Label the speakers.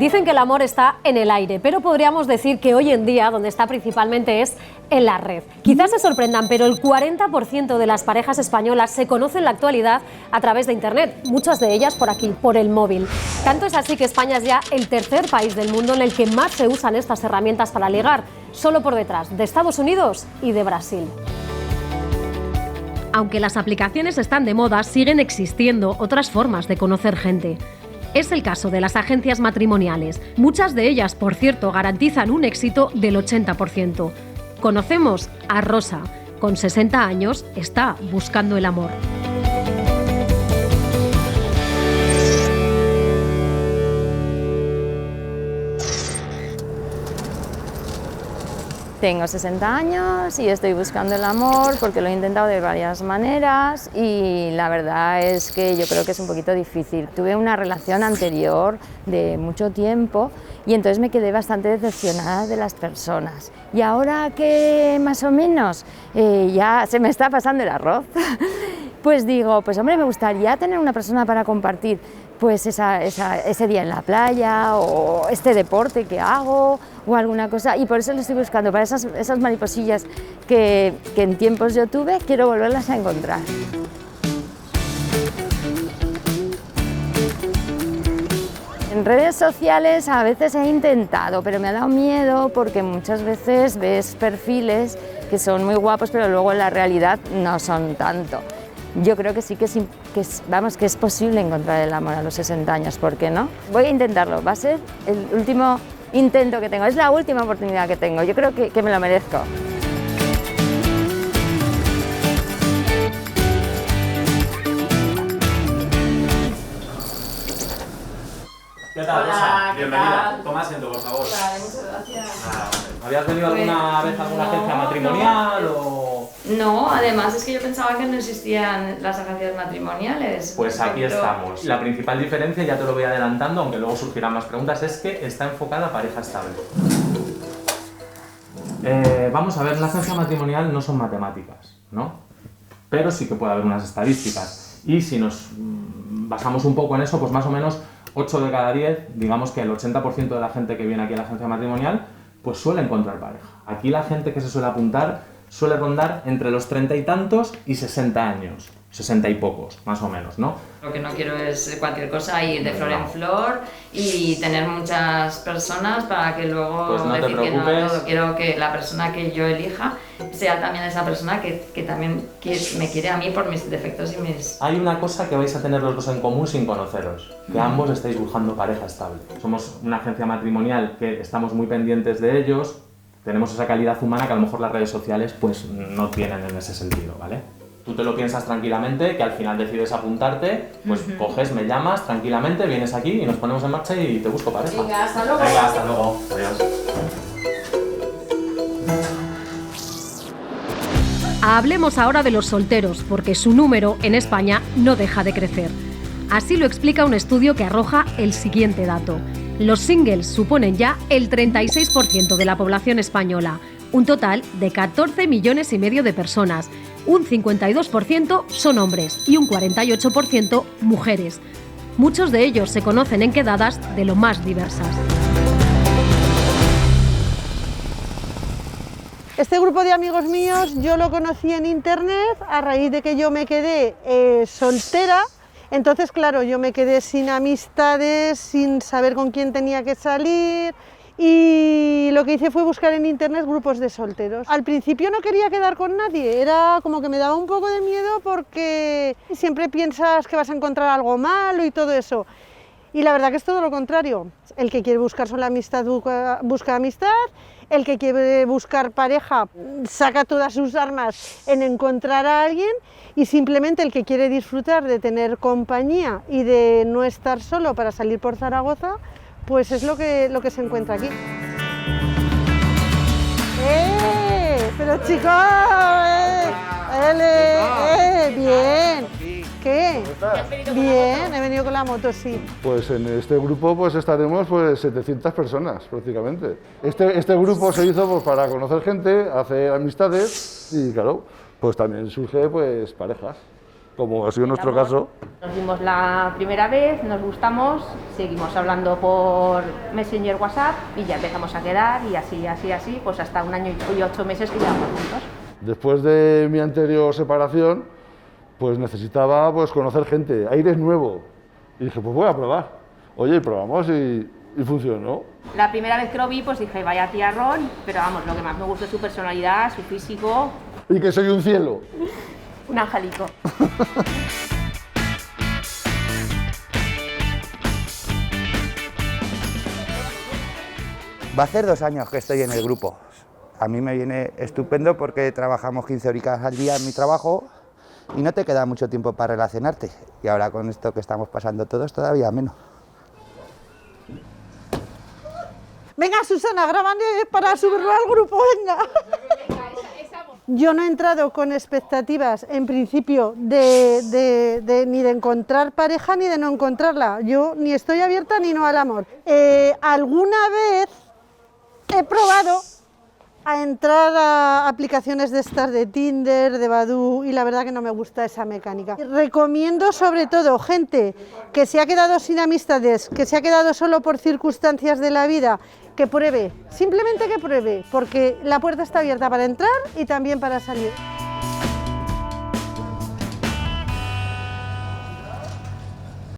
Speaker 1: Dicen que el amor está en el aire, pero podríamos decir que hoy en día donde está principalmente es en la red. Quizás se sorprendan, pero el 40% de las parejas españolas se conocen en la actualidad a través de Internet, muchas de ellas por aquí, por el móvil. Tanto es así que España es ya el tercer país del mundo en el que más se usan estas herramientas para ligar, solo por detrás de Estados Unidos y de Brasil. Aunque las aplicaciones están de moda, siguen existiendo otras formas de conocer gente. Es el caso de las agencias matrimoniales. Muchas de ellas, por cierto, garantizan un éxito del 80%. Conocemos a Rosa. Con 60 años, está buscando el amor.
Speaker 2: Tengo 60 años y estoy buscando el amor porque lo he intentado de varias maneras y la verdad es que yo creo que es un poquito difícil. Tuve una relación anterior de mucho tiempo y entonces me quedé bastante decepcionada de las personas. Y ahora que más o menos ya se me está pasando el arroz, pues digo, pues hombre, me gustaría tener una persona para compartir pues ese día en la playa o este deporte que hago o alguna cosa, y por eso lo estoy buscando, para esas mariposillas que en tiempos yo tuve, quiero volverlas a encontrar. En redes sociales a veces he intentado, pero me ha dado miedo porque muchas veces ves perfiles que son muy guapos, pero luego en la realidad no son tanto. Yo creo que sí que es posible encontrar el amor a los 60 años, ¿por qué no? Voy a intentarlo, va a ser el último intento que tengo, es la última oportunidad que tengo, yo creo que me lo merezco.
Speaker 3: ¿Qué tal, Rosa? Bienvenida. Toma asiento, por favor.
Speaker 4: Vale, muchas gracias.
Speaker 3: ¿Habías venido alguna vez a alguna agencia matrimonial o...?
Speaker 4: No, además es que yo pensaba que no existían las agencias matrimoniales.
Speaker 3: Pues aquí estamos. La principal diferencia, ya te lo voy adelantando, aunque luego surgirán más preguntas, es que está enfocada a pareja estable. Vamos a ver, la agencia matrimonial no son matemáticas, ¿no? Pero sí que puede haber unas estadísticas. Y si nos basamos un poco en eso, pues más o menos 8 de cada 10, digamos que el 80% de la gente que viene aquí a la agencia matrimonial, pues suele encontrar pareja. Aquí la gente que se suele apuntar suele rondar entre los 30 y tantos y 60 años, 60 y pocos, más o menos, ¿no?
Speaker 4: Lo que no quiero es cualquier cosa, ir de flor en flor y tener muchas personas para que luego
Speaker 3: pues no
Speaker 4: decir
Speaker 3: te
Speaker 4: que no a
Speaker 3: preocupes.
Speaker 4: todo. Quiero que la persona que yo elija sea también esa persona que también me quiere a mí por mis defectos y mis...
Speaker 3: Hay una cosa que vais a tener los dos en común sin conoceros, que ambos estáis buscando pareja estable. Somos una agencia matrimonial que estamos muy pendientes de ellos, tenemos esa calidad humana que a lo mejor las redes sociales pues no tienen en ese sentido, ¿vale? Tú te lo piensas tranquilamente, que al final decides apuntarte, pues coges, me llamas tranquilamente, vienes aquí y nos ponemos en marcha y te busco pareja.
Speaker 4: Venga, hasta luego.
Speaker 3: Venga, hasta luego. Adiós.
Speaker 1: Hablemos ahora de los solteros, porque su número en España no deja de crecer. Así lo explica un estudio que arroja el siguiente dato. Los singles suponen ya el 36% de la población española, un total de 14,5 millones de personas. Un 52% son hombres y un 48% mujeres. Muchos de ellos se conocen en quedadas de lo más diversas.
Speaker 5: Este grupo de amigos míos yo lo conocí en internet a raíz de que yo me quedé soltera. Entonces, claro, yo me quedé sin amistades, sin saber con quién tenía que salir, y lo que hice fue buscar en internet grupos de solteros. Al principio no quería quedar con nadie, era como que me daba un poco de miedo porque siempre piensas que vas a encontrar algo malo y todo eso. Y la verdad que es todo lo contrario. El que quiere buscar solo amistad busca amistad, el que quiere buscar pareja saca todas sus armas en encontrar a alguien, y simplemente el que quiere disfrutar de tener compañía y de no estar solo para salir por Zaragoza, pues es lo que se encuentra aquí. Pero chicos, bien. ¿Qué? Bien, he venido con la moto, sí.
Speaker 6: Pues en este grupo pues estaremos pues 700 personas prácticamente. Este grupo se hizo pues para conocer gente, hacer amistades y claro, pues también surge pues parejas. como ha sido nuestro caso.
Speaker 7: Nos vimos la primera vez, nos gustamos, seguimos hablando por Messenger, WhatsApp y ya empezamos a quedar y así, pues hasta 1 año y 8 meses que llevamos juntos.
Speaker 6: Después de mi anterior separación, pues necesitaba pues conocer gente, aires nuevo. Y dije, pues voy a probar. Oye, y probamos y funcionó.
Speaker 7: La primera vez que lo vi, pues dije, vaya tiarrón, pero vamos, lo que más me gustó es su personalidad, su físico.
Speaker 6: Y que soy un cielo.
Speaker 7: Un angelico.
Speaker 8: Va a hacer 2 años que estoy en el grupo. A mí me viene estupendo porque trabajamos 15 horitas al día en mi trabajo y no te queda mucho tiempo para relacionarte. Y ahora con esto que estamos pasando todos, todavía menos.
Speaker 5: Venga, Susana, grábame para subirlo al grupo, venga. Yo no he entrado con expectativas, en principio, ni de encontrar pareja ni de no encontrarla. Yo ni estoy abierta ni no al amor. Alguna vez he probado a entrar a aplicaciones de estas de Tinder, de Badoo, y la verdad que no me gusta esa mecánica. Recomiendo sobre todo gente que se ha quedado sin amistades, que se ha quedado solo por circunstancias de la vida, que pruebe, simplemente que pruebe, porque la puerta está abierta para entrar y también para salir.